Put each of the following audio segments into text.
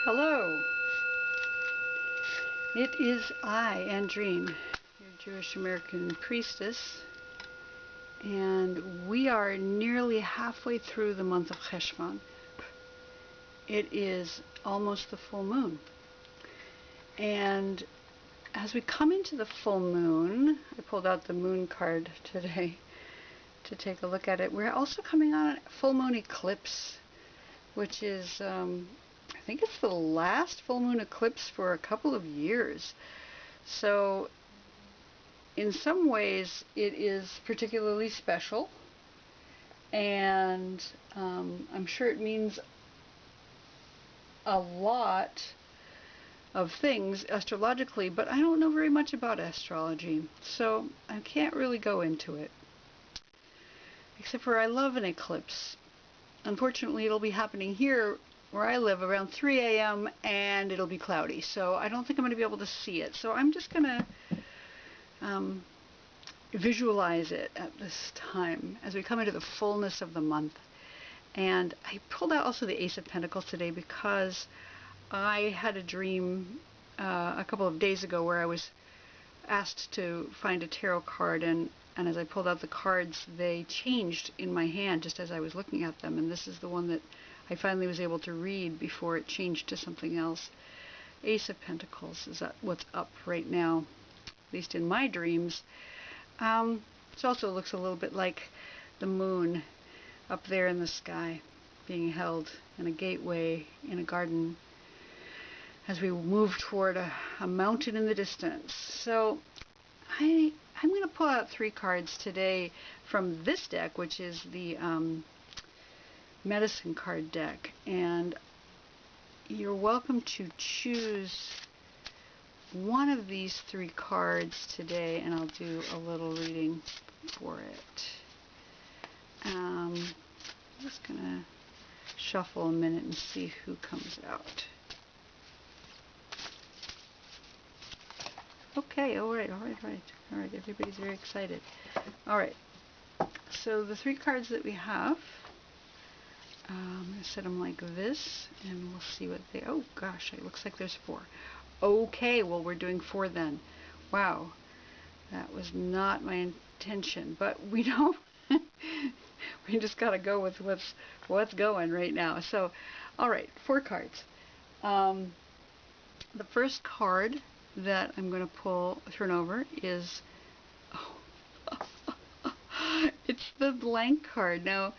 Hello, it is I, Andrine, your Jewish American Priestess, and we are nearly halfway through the month of Cheshvan. It is almost the full moon, and as we come into the full moon, I pulled out the moon card today to take a look at it. We're also coming on a full moon eclipse, which is I think it's the last full moon eclipse for a couple of years. So in some ways it is particularly special, and I'm sure it means a lot of things astrologically, but I don't know very much about astrology, so I can't really go into it. Except for I love an eclipse. Unfortunately, it'll be happening here where I live around 3 a.m. and it'll be cloudy, so I don't think I'm going to be able to see it. So I'm just going to visualize it at this time as we come into the fullness of the month. And I pulled out also the Ace of Pentacles today because I had a dream a couple of days ago where I was asked to find a tarot card, and as I pulled out the cards, they changed in my hand just as I was looking at them, and this is the one that I finally was able to read before it changed to something else. Ace of Pentacles is what's up right now, at least in my dreams. It also looks a little bit like the moon up there in the sky being held in a gateway in a garden as we move toward a mountain in the distance. So I'm going to pull out 3 cards today from this deck, which is the medicine card deck, and you're welcome to choose one of these 3 cards today, and I'll do a little reading for it. I'm just going to shuffle a minute and see who comes out. Okay, all right, everybody's very excited. All right, so the 3 cards that we have, I'm going to set them like this, and we'll see what they, oh gosh, it looks like there's 4. Okay, well, we're doing 4 then. Wow, that was not my intention, but we know we just got to go with what's going right now. So, all right, 4 cards. The first card that I'm going to turn over is, it's the blank card. Now,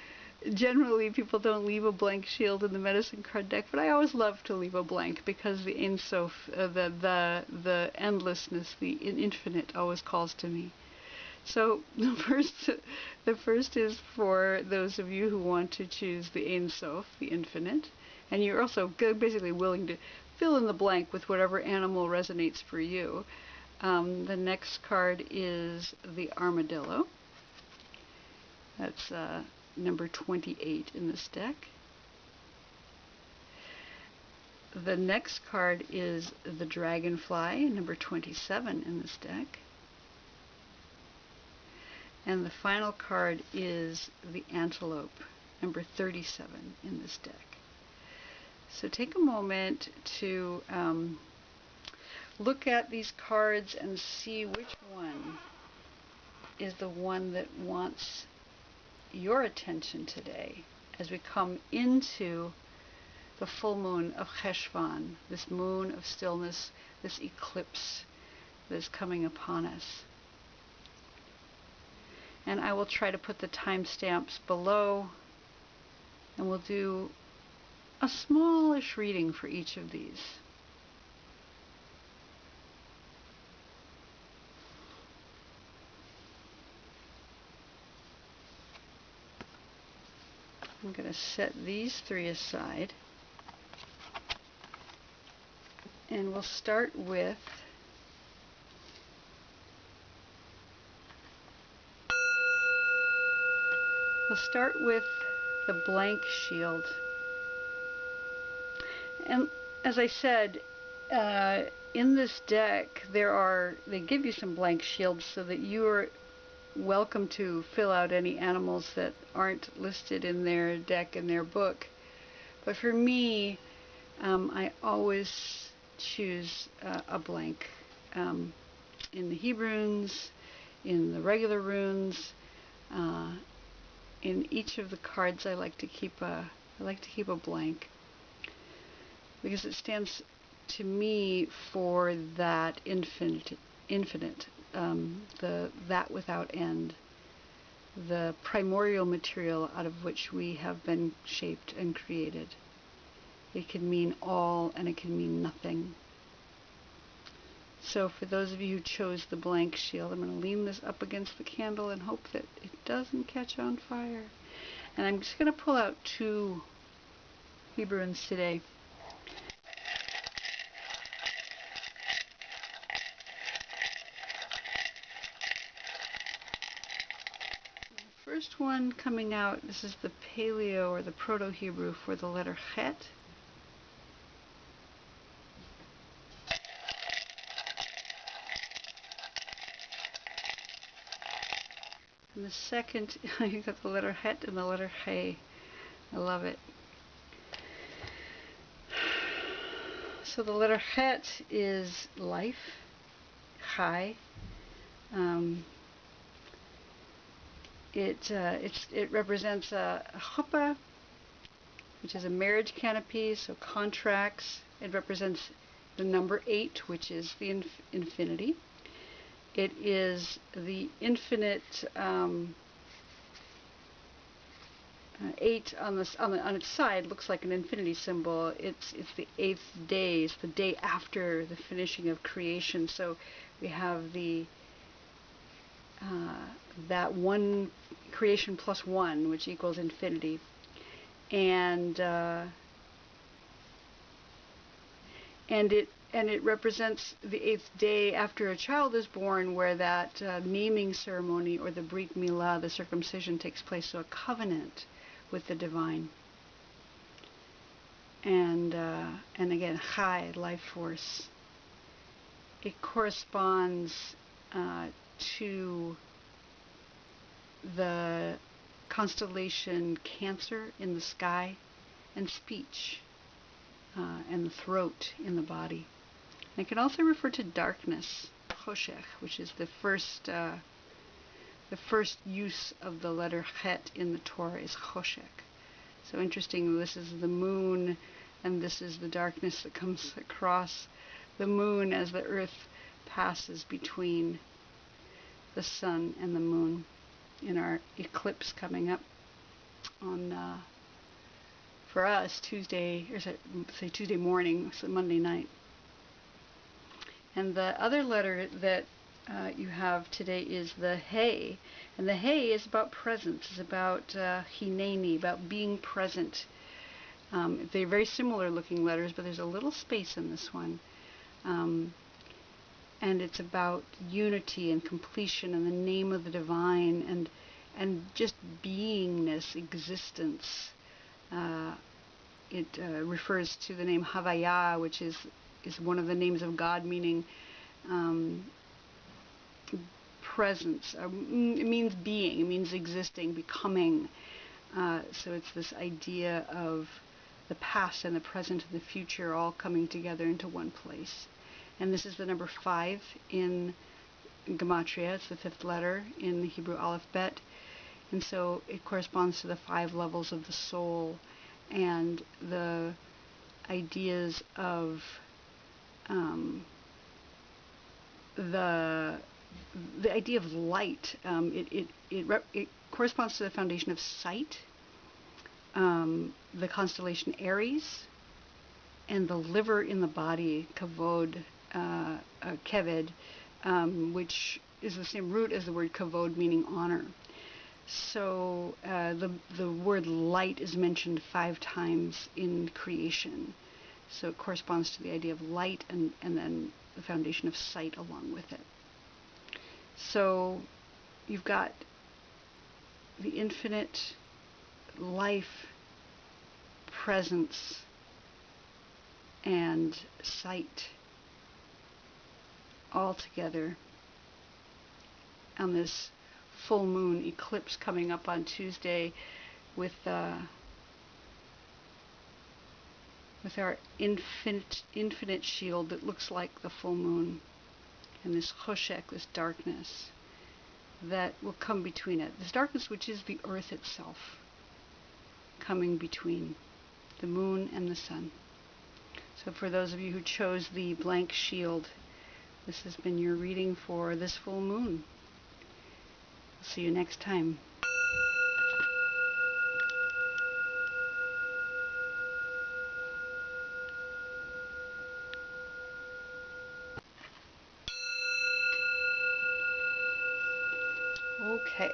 generally people don't leave a blank shield in the medicine card deck, but I always love to leave a blank because the Ein Sof, the endlessness, the infinite always calls to me. So the first is for those of you who want to choose the Ein Sof, the infinite, and you're also basically willing to fill in the blank with whatever animal resonates for you. The next card is the Armadillo. That's number 28 in this deck. The next card is the Dragonfly, number 27 in this deck. And the final card is the Antelope, number 37 in this deck. So take a moment to look at these cards and see which one is the one that wants your attention today as we come into the full moon of Cheshvan, this moon of stillness, this eclipse that is coming upon us. And I will try to put the timestamps below, and we'll do a smallish reading for each of these. I'm going to set these 3 aside, and we'll start with the blank shield. And as I said, in this deck they give you some blank shields so that you are welcome to fill out any animals that aren't listed in their deck in their book. But for me, I always choose a blank. In the Hebrunes, in the regular runes, in each of the cards, I like to keep a blank, because it stands to me for that infinite, that without end, the primordial material out of which we have been shaped and created. It can mean all, and it can mean nothing. So for those of you who chose the blank shield, I'm going to lean this up against the candle and hope that it doesn't catch on fire. And I'm just going to pull out 2 Hebrunes today. The first one coming out, this is the Paleo or the Proto-Hebrew for the letter Het. And the second, you got the letter Het and the letter He. I love it. So the letter Het is life, Chai. It represents a chuppah, which is a marriage canopy, so contracts. It represents the number 8, which is the infinity. It is the infinite 8 on its side looks like an infinity symbol. It's the 8th day. It's the day after the finishing of creation. So we have the that one creation plus 1, which equals infinity, and it represents the 8th day after a child is born, where that naming ceremony, or the Brit Milah, the circumcision, takes place. So a covenant with the divine. And again, Chai, life force. It corresponds to the constellation Cancer in the sky, and speech, and the throat in the body. And it can also refer to darkness, Choshech, which is the first use of the letter Het in the Torah is Choshech. So interesting, this is the moon, and this is the darkness that comes across the moon as the earth passes between the sun and the moon in our eclipse coming up on, for us, Tuesday, or say Tuesday morning, so Monday night. And the other letter that you have today is the He, and the He is about presence. It's about Hineni, about being present. They're very similar looking letters, but there's a little space in this one. And it's about unity and completion and the name of the divine, and just beingness, existence. It refers to the name Havaya, which is one of the names of God, meaning presence. It means being, it means existing, becoming. So it's this idea of the past and the present and the future all coming together into one place. And this is the number 5 in Gematria. It's the 5th letter in the Hebrew alphabet. And so it corresponds to the 5 levels of the soul, and the ideas of the idea of light. It corresponds to the foundation of sight, the constellation Aries, and the liver in the body, kavod, keved, which is the same root as the word kavod, meaning honor. So the word light is mentioned 5 times in creation. So it corresponds to the idea of light, and then the foundation of sight along with it. So you've got the infinite, life, presence, and sight all together on this full moon eclipse coming up on Tuesday, with with our infinite shield that looks like the full moon, and this choshek, this darkness that will come between it. This darkness which is the earth itself, coming between the moon and the sun. So for those of you who chose the blank shield, this has been your reading for this full moon. I'll see you next time. Okay,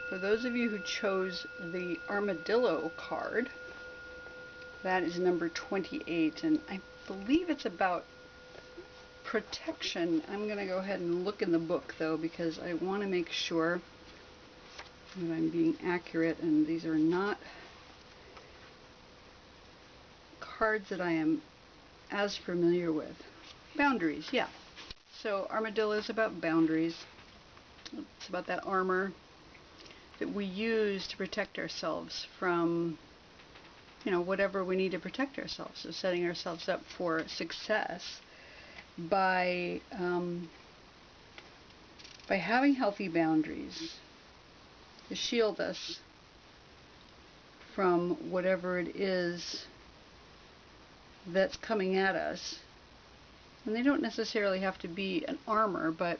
for those of you who chose the Armadillo card, that is number 28, and I believe it's about protection. I'm going to go ahead and look in the book though, because I want to make sure that I'm being accurate, and these are not cards that I am as familiar with. Boundaries, yeah. So Armadillo is about boundaries. It's about that armor that we use to protect ourselves from, whatever we need to protect ourselves. So setting ourselves up for success by having healthy boundaries to shield us from whatever it is that's coming at us. And they don't necessarily have to be an armor, but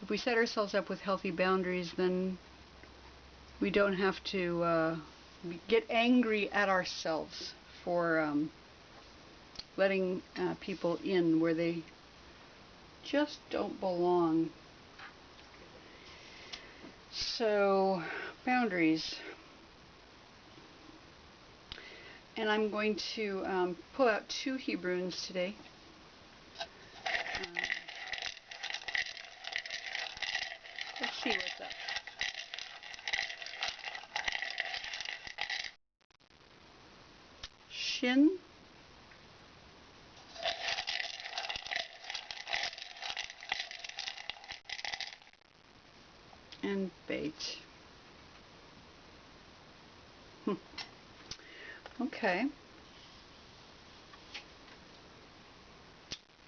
if we set ourselves up with healthy boundaries, then we don't have to get angry at ourselves for letting people in where they just don't belong. So, boundaries. And I'm going to pull out 2 Hebrunes today. Let's see what's up. Shin and bait. Okay.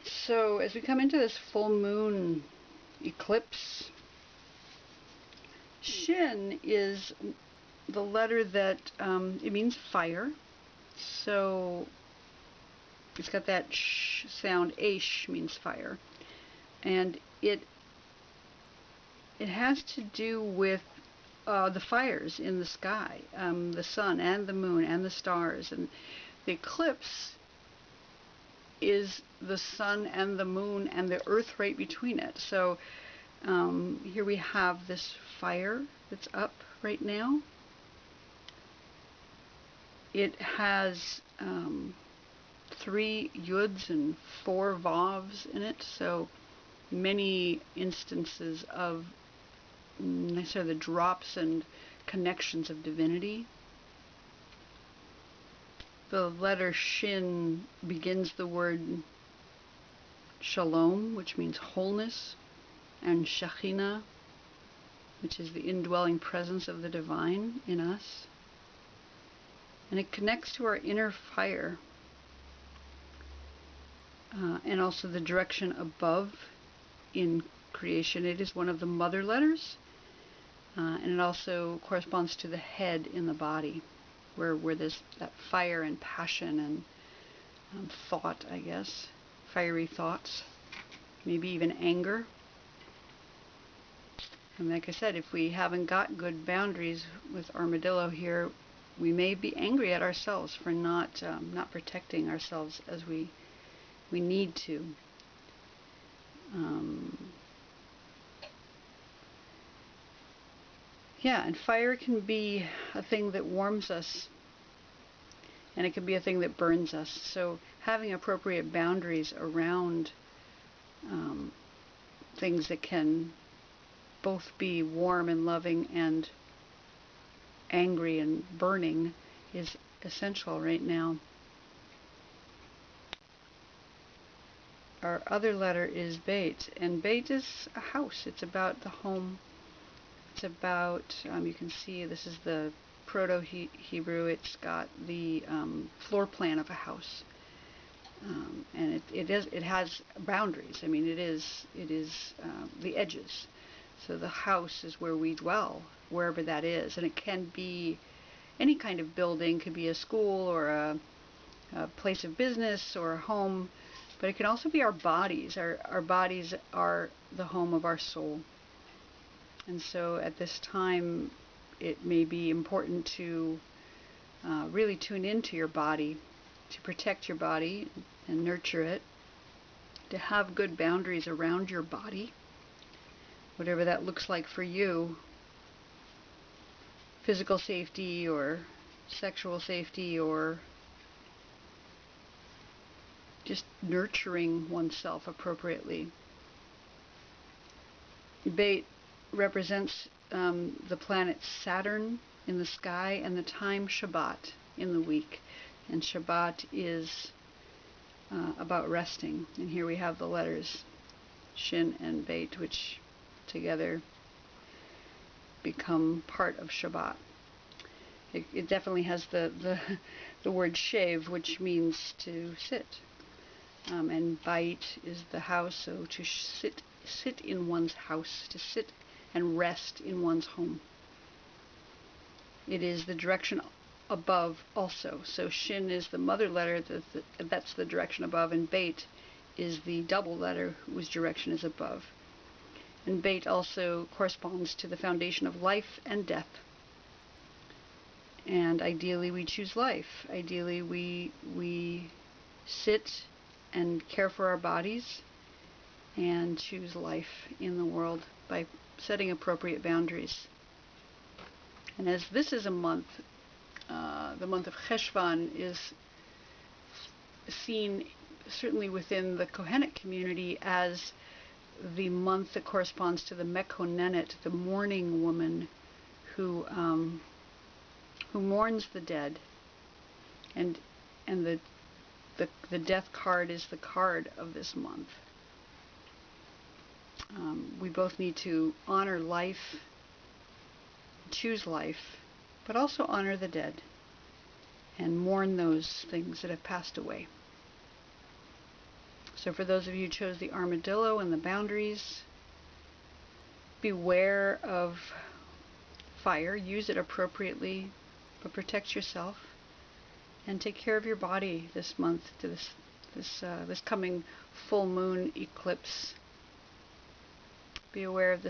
So as we come into this full moon eclipse, Shin is the letter that it means fire. So it's got that sh sound. Aish means fire, and it has to do with the fires in the sky, the sun and the moon and the stars, and the eclipse is the sun and the moon and the earth right between it. So here we have this fire that's up right now. It has 3 yuds and 4 vavs in it, so many instances of the drops and connections of divinity. The letter Shin begins the word Shalom, which means wholeness, and Shekhinah, which is the indwelling presence of the divine in us. And it connects to our inner fire, and also the direction above in creation. It is one of the mother letters, and it also corresponds to the head in the body, where there's that fire and passion and thought, I guess, fiery thoughts, maybe even anger. And like I said, if we haven't got good boundaries with Armadillo here, we may be angry at ourselves for not protecting ourselves as we need to. Yeah, and fire can be a thing that warms us, and it can be a thing that burns us. So having appropriate boundaries around things that can both be warm and loving and angry and burning is essential right now. Our other letter is Beit, and Beit is a house. It's about the home. It's about, you can see this is the Proto-Hebrew. It's got the floor plan of a house, and it has boundaries. I mean, it is the edges. So the house is where we dwell, wherever that is, and it can be any kind of building. Could be a school or a place of business or a home, but it can also be our bodies. Our bodies are the home of our soul. And so at this time, it may be important to really tune into your body, to protect your body and nurture it, to have good boundaries around your body, whatever that looks like for you. Physical safety or sexual safety, or just nurturing oneself appropriately. Bait represents the planet Saturn in the sky and the time Shabbat in the week. And Shabbat is about resting. And here we have the letters Shin and Beit, which together become part of Shabbat. It definitely has the word shev, which means to sit. And Beit is the house, so to sit in one's house, to sit and rest in one's home. It is the direction above also. So Shin is the mother letter, that's the direction above, and Beit is the double letter whose direction is above. And Beit also corresponds to the foundation of life and death. And ideally we choose life. Ideally we sit and care for our bodies and choose life in the world by setting appropriate boundaries. And as this is a month, the month of Cheshvan is seen certainly within the Kohenic community as the month that corresponds to the Mekonenet, the mourning woman who mourns the dead, and the death card is the card of this month. We both need to honor life, choose life, but also honor the dead and mourn those things that have passed away. So for those of you who chose the armadillo and the boundaries, beware of fire, use it appropriately, but protect yourself and take care of your body this month to this coming full moon eclipse. Be aware of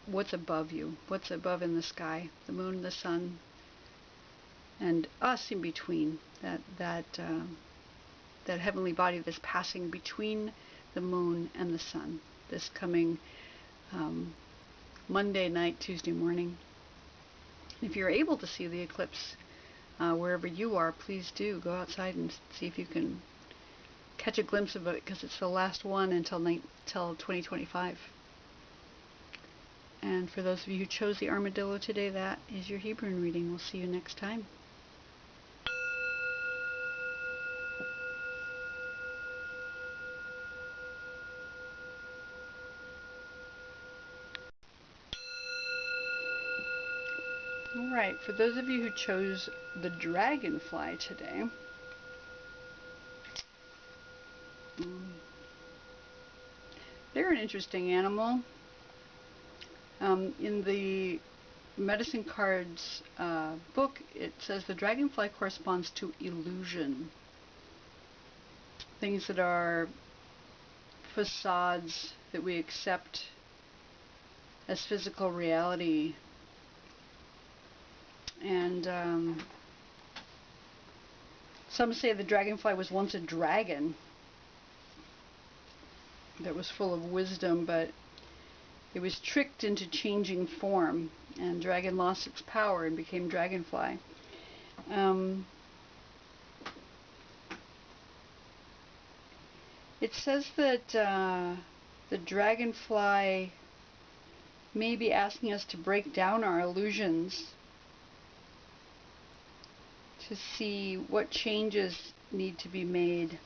what's above you, what's above in the sky, the moon, the sun, and us in between, that heavenly body that's passing between the moon and the sun this coming Monday night, Tuesday morning. If you're able to see the eclipse wherever you are, please do go outside and see if you can catch a glimpse of it, because it's the last one until 2025. And for those of you who chose the armadillo today, that is your Hebrew reading. We'll see you next time. Alright, for those of you who chose the dragonfly today, they're an interesting animal. In the medicine cards book, it says the dragonfly corresponds to illusion. Things that are facades that we accept as physical reality. And some say the dragonfly was once a dragon that was full of wisdom, but it was tricked into changing form, and dragon lost its power and became dragonfly. It says that the dragonfly may be asking us to break down our illusions, to see what changes need to be made,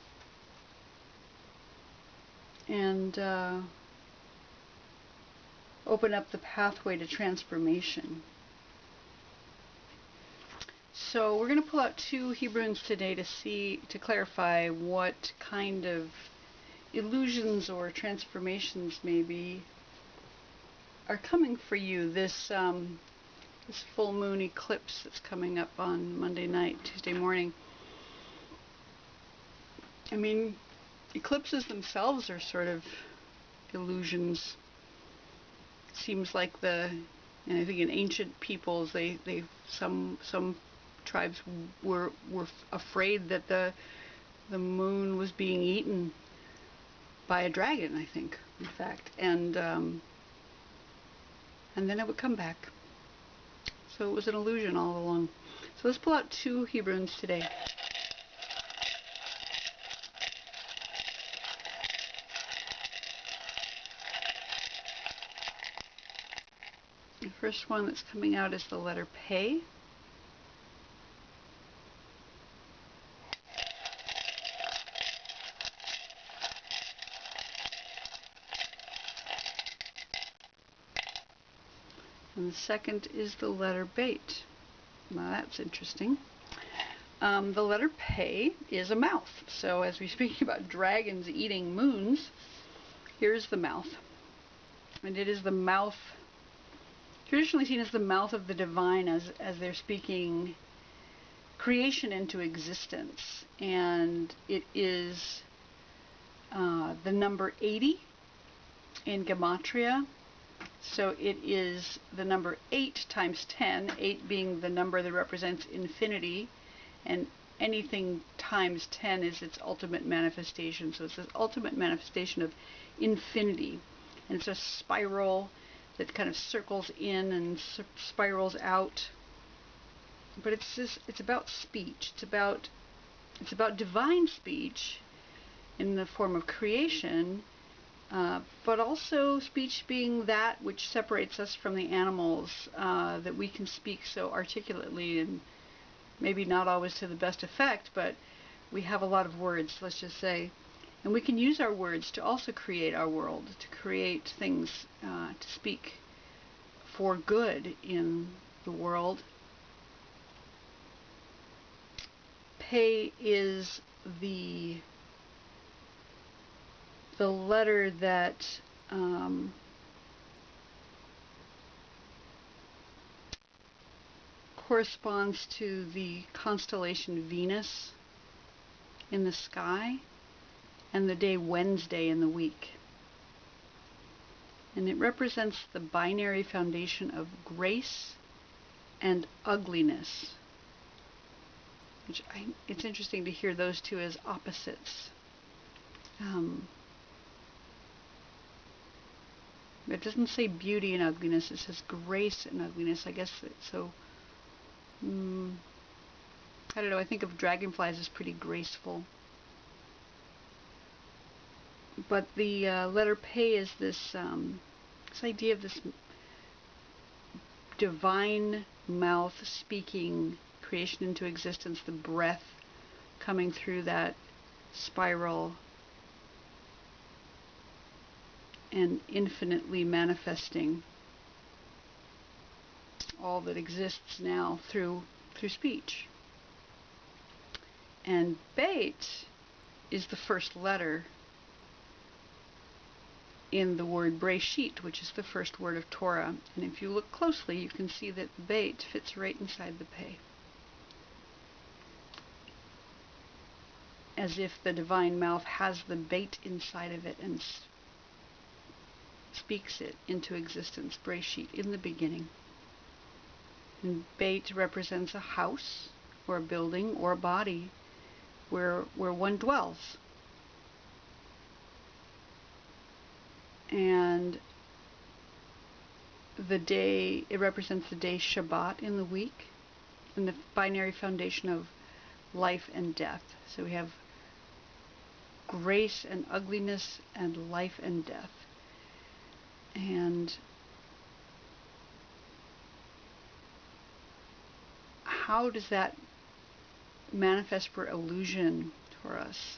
and open up the pathway to transformation. So we're going to pull out 2 Hebrunes today to clarify what kind of illusions or transformations maybe are coming for you this this full moon eclipse that's coming up on Monday night, Tuesday morning. I mean, eclipses themselves are sort of illusions. Seems like and I think in ancient peoples, some tribes were afraid that the moon was being eaten by a dragon, I think, in fact, and then it would come back. So it was an illusion all along. So let's pull out 2 Hebrunes today. The first one that's coming out is the letter Pe. And the second is the letter Bet. Now that's interesting. The letter Pe is a mouth. So as we speak about dragons eating moons, here's the mouth. And it is the mouth, traditionally seen as the mouth of the divine as they're speaking creation into existence. And it is the number 80 in Gematria. So it is the number 8 times 10, 8 being the number that represents infinity, and anything times 10 is its ultimate manifestation. So it's this ultimate manifestation of infinity. And it's a spiral that kind of circles in and spirals out. But it's about speech. It's about divine speech in the form of creation. But also speech being that which separates us from the animals, that we can speak so articulately, and maybe not always to the best effect, but we have a lot of words, let's just say, and we can use our words to also create our world, to create things, to speak for good in the world. Pe is the letter that corresponds to the constellation Venus in the sky and the day Wednesday in the week. And it represents the binary foundation of grace and ugliness. It's interesting to hear those two as opposites. It doesn't say beauty and ugliness, it says grace and ugliness. I guess so. I don't know, I think of dragonflies as pretty graceful. But the letter Pe is this idea of this divine mouth speaking creation into existence, the breath coming through that spiral and infinitely manifesting all that exists now through speech. And Bet is the first letter in the word Breshit, which is the first word of Torah. And if you look closely, you can see that Bet fits right inside the Pe, as if the divine mouth has the Bet inside of it and speaks it into existence. Breshit, in the beginning. And Bet represents a house or a building or a body where one dwells. And it represents the day Shabbat in the week, and the binary foundation of life and death. So we have grace and ugliness and life and death. And how does that manifest for illusion for us?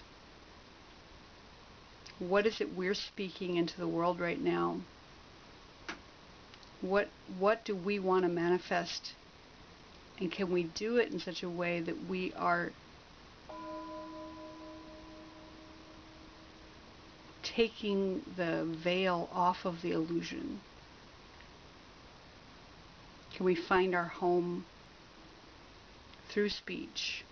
What is it we're speaking into the world right now? What do we want to manifest And can we do it in such a way that we are taking the veil off of the illusion? Can we find our home through speech,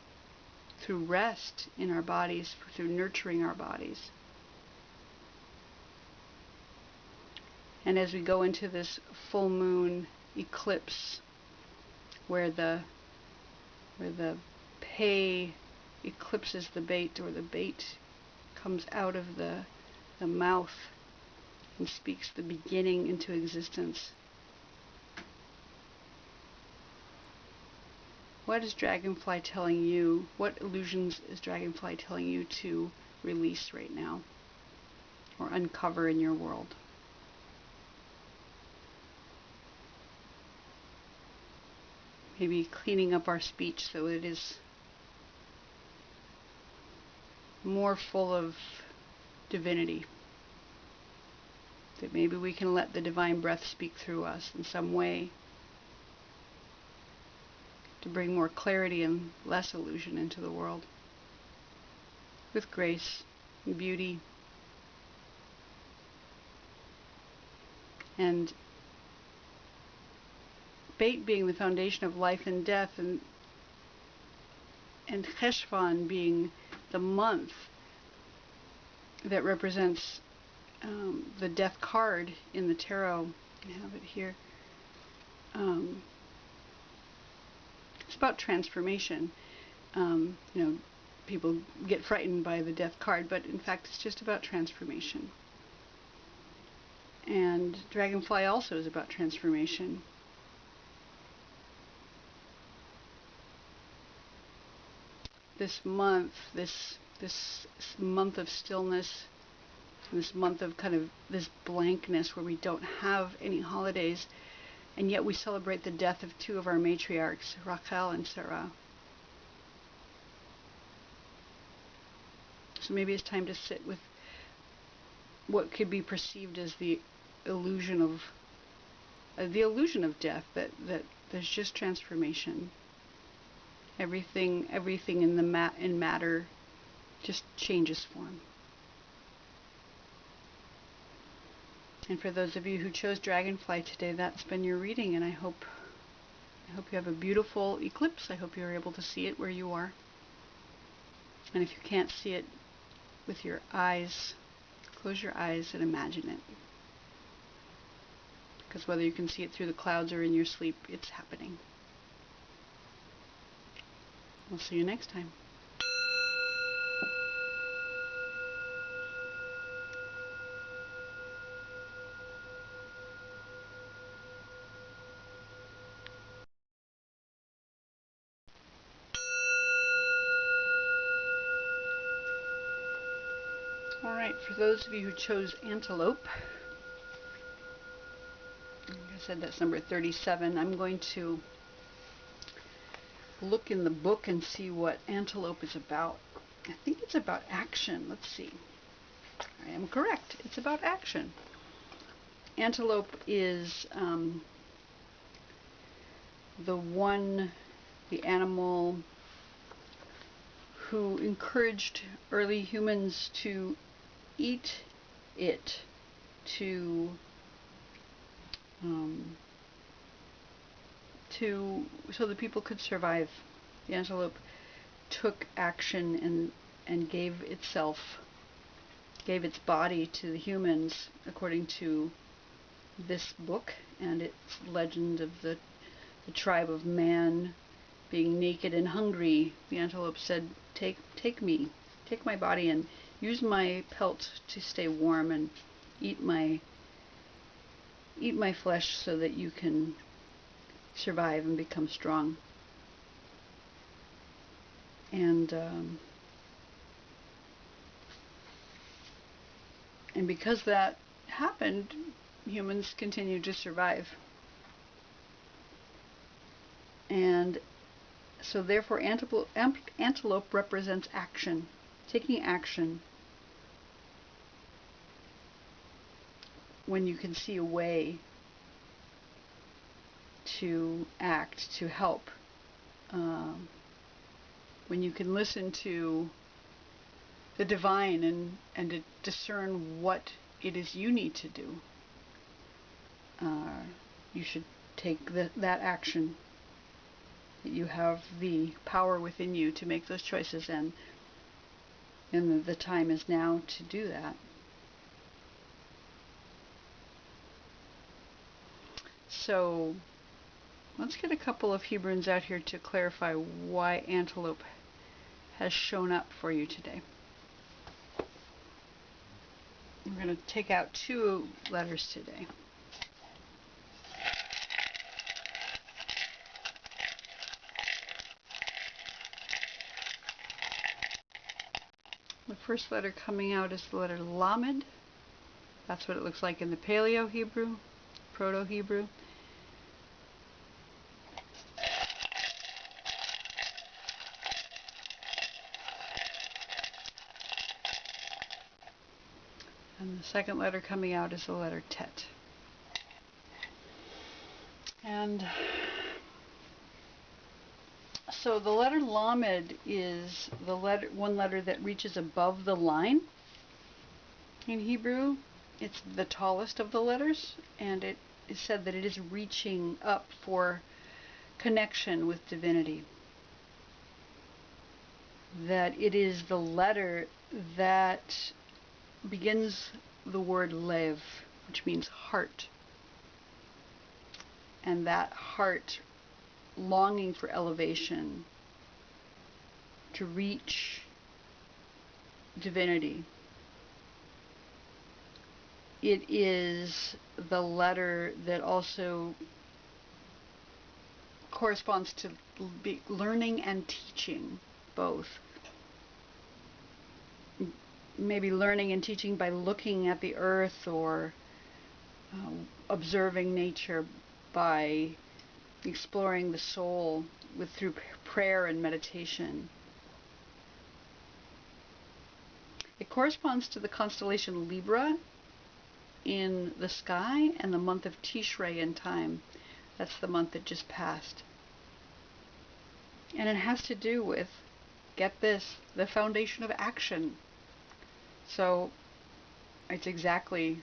through rest in our bodies, through nurturing our bodies? And as we go into this full moon eclipse, where the pay eclipses the bait, or the bait comes out of the mouth and speaks the beginning into existence, what is Dragonfly telling you? What illusions is Dragonfly telling you to release right now, or uncover in your world? Maybe cleaning up our speech so it is more full of divinity. That maybe we can let the divine breath speak through us in some way to bring more clarity and less illusion into the world, with grace and beauty. And bait being the foundation of life and death, and Cheshvan being the month that represents the death card in the tarot. I have it here. It's about transformation. People get frightened by the death card, but in fact it's just about transformation. And Dragonfly also is about transformation. This month of stillness, this month of kind of this blankness where we don't have any holidays, and yet we celebrate the death of two of our matriarchs, Rachel and Sarah. So maybe it's time to sit with what could be perceived as the illusion of death, that there's just transformation. Everything in matter just changes form. And for those of you who chose Dragonfly today, that's been your reading, and I hope you have a beautiful eclipse. I hope you're able to see it where you are. And if you can't see it with your eyes, close your eyes and imagine it. Because whether you can see it through the clouds or in your sleep, it's happening. We'll see you next time. Alright, for those of you who chose Antelope, like I said, that's number 37. I'm going to look in the book and see what Antelope is about. I think it's about action. Let's see. I am correct. It's about action. Antelope is the animal who encouraged early humans to eat it, so that people could survive. The antelope took action and gave its body to the humans, according to this book and its legend of the tribe of man being naked and hungry. The antelope said, take me, take my body and use my pelt to stay warm, and eat my flesh so that you can survive and become strong. And because that happened, humans continued to survive. And so therefore antelope represents action, taking action. When you can see a way to act, to help, when you can listen to the divine and to discern what it is you need to do, you should take that action. You have the power within you to make those choices, and the time is now to do that. So let's get a couple of Hebrunes out here to clarify why Antelope has shown up for you today. We're going to take out 2 letters today. The first letter coming out is the letter Lamed. That's what it looks like in the Paleo Hebrew, Proto-Hebrew. And the second letter coming out is the letter Tet. And so the letter Lamed is the one letter that reaches above the line in Hebrew. It's the tallest of the letters, and it is said that it is reaching up for connection with divinity. That it is the letter that begins the word Lev, which means heart. And that heart longing for elevation, to reach divinity. It is the letter that also corresponds to learning and teaching, both. Maybe learning and teaching by looking at the earth, or observing nature, by exploring the soul through prayer and meditation. It corresponds to the constellation Libra in the sky and the month of Tishrei in time. That's the month that just passed. And it has to do with, get this, the foundation of action. So it's exactly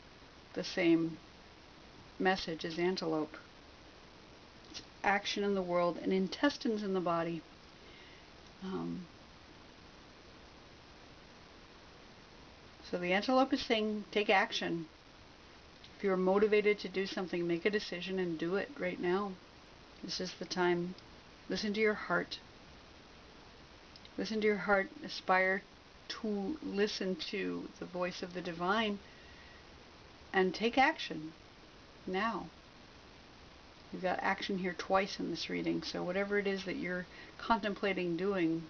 the same message as Antelope. It's action in the world and intestines in the body. So the Antelope is saying, take action. If you're motivated to do something, make a decision and do it right now. This is the time. Listen to your heart. Listen to your heart. Aspire to listen to the voice of the divine and take action now. You've got action here twice in this reading, so whatever it is that you're contemplating doing,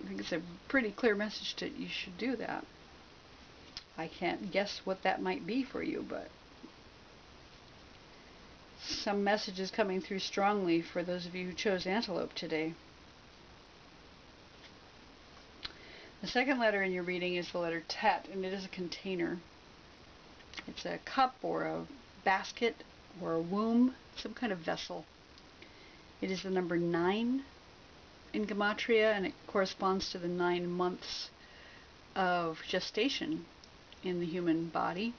I think it's a pretty clear message that you should do that. I can't guess what that might be for you, but some message is coming through strongly for those of you who chose Antelope today. The second letter in your reading is the letter Tet, and it is a container. It's a cup or a basket or a womb, some kind of vessel. It is the number 9 in Gematria, and it corresponds to the 9 months of gestation in the human body.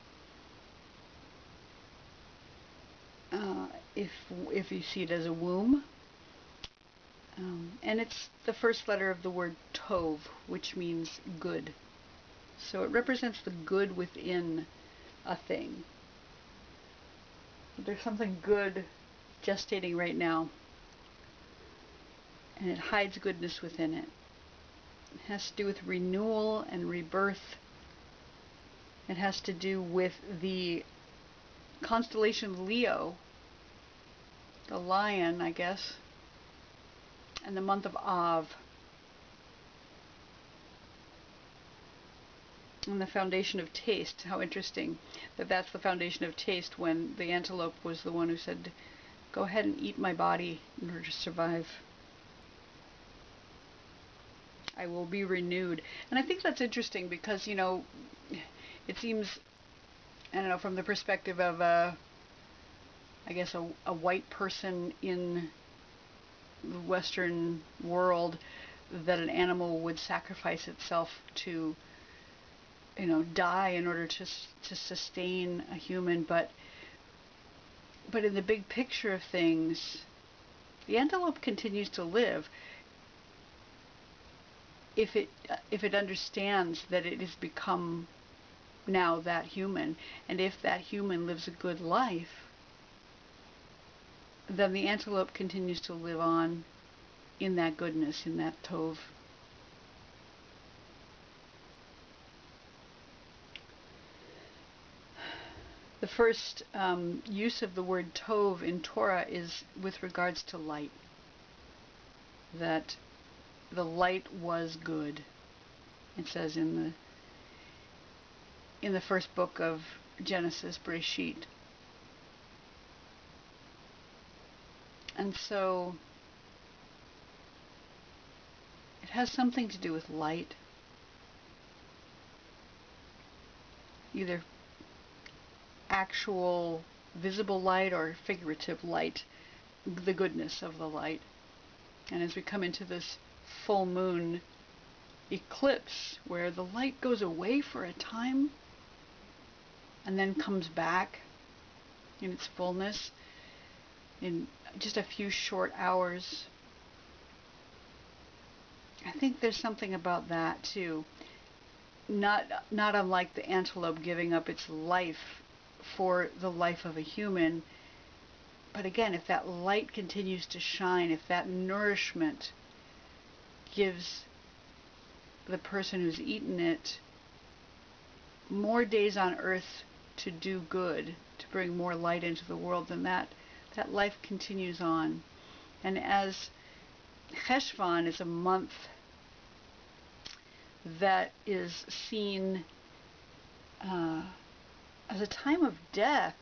If you see it as a womb. And it's the first letter of the word Tov, which means good. So it represents the good within a thing. There's something good gestating right now, and it hides goodness within it. It has to do with renewal and rebirth. It has to do with the constellation Leo, the lion, I guess, and the month of Av, and the foundation of taste. How interesting that that's the foundation of taste, when the antelope was the one who said, go ahead and eat my body in order to survive. I will be renewed. And I think that's interesting because, you know, it seems, I don't know, from the perspective of I guess a white person in the Western world that an animal would sacrifice itself to, die in order to sustain a human. But in the big picture of things, the antelope continues to live if it understands that it has become now that human, and if that human lives a good life, then the antelope continues to live on in that goodness, in that tov. The first use of the word tov in Torah is with regards to light. That the light was good. It says in the first book of Genesis, Bereshit. And so it has something to do with light, either actual visible light or figurative light, the goodness of the light. And as we come into this full moon eclipse, where the light goes away for a time and then comes back in its fullness in just a few short hours, I think there's something about that too. Not unlike the antelope giving up its life for the life of a human. But again, if that light continues to shine, if that nourishment gives the person who's eaten it more days on earth to do good, to bring more light into the world, then that life continues on. And as Cheshvan is a month that is seen as a time of death,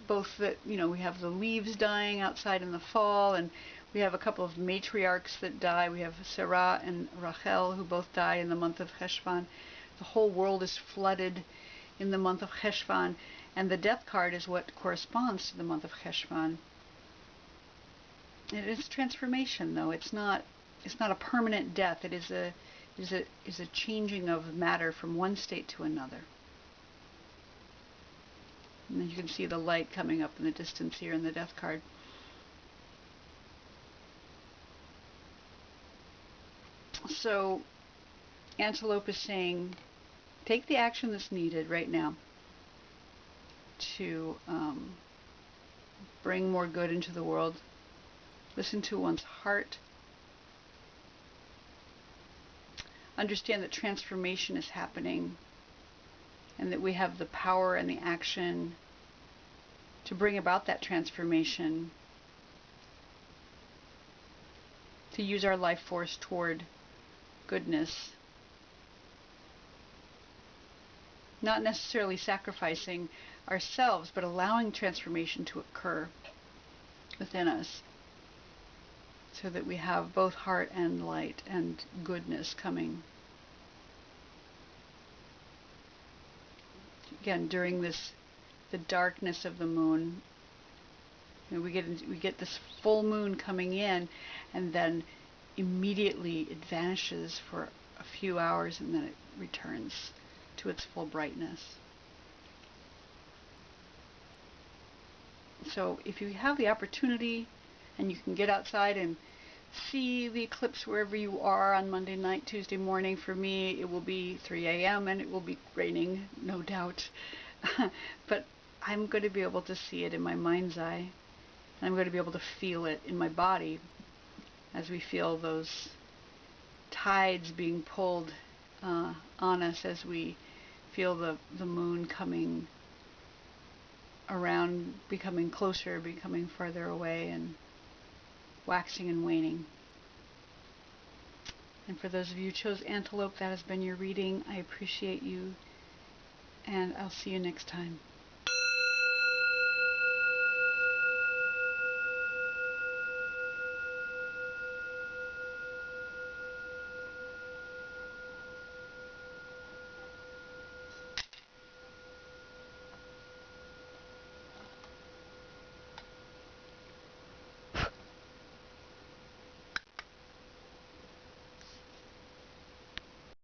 both that, we have the leaves dying outside in the fall, and we have a couple of matriarchs that die. We have Sarah and Rachel, who both die in the month of Cheshvan. The whole world is flooded in the month of Cheshvan, and the death card is what corresponds to the month of Cheshvan. It is transformation, though. It's not a permanent death. It is a changing of matter from one state to another. And you can see the light coming up in the distance here in the death card. So Antelope is saying, take the action that's needed right now to bring more good into the world. Listen to one's heart. Understand that transformation is happening, and that we have the power and the action to bring about that transformation, to use our life force toward goodness. Not necessarily sacrificing ourselves, but allowing transformation to occur within us, so that we have both heart and light and goodness coming. Again, during the darkness of the moon, we get this full moon coming in, and then immediately it vanishes for a few hours, and then it returns to its full brightness. So if you have the opportunity and you can get outside and see the eclipse wherever you are on Monday night, Tuesday morning, for me it will be 3 a.m. and it will be raining, no doubt. But I'm going to be able to see it in my mind's eye. And I'm going to be able to feel it in my body as we feel those tides being pulled on us, as we feel the moon coming around, becoming closer, becoming farther away, and waxing and waning. And for those of you who chose Antelope, that has been your reading. I appreciate you, and I'll see you next time.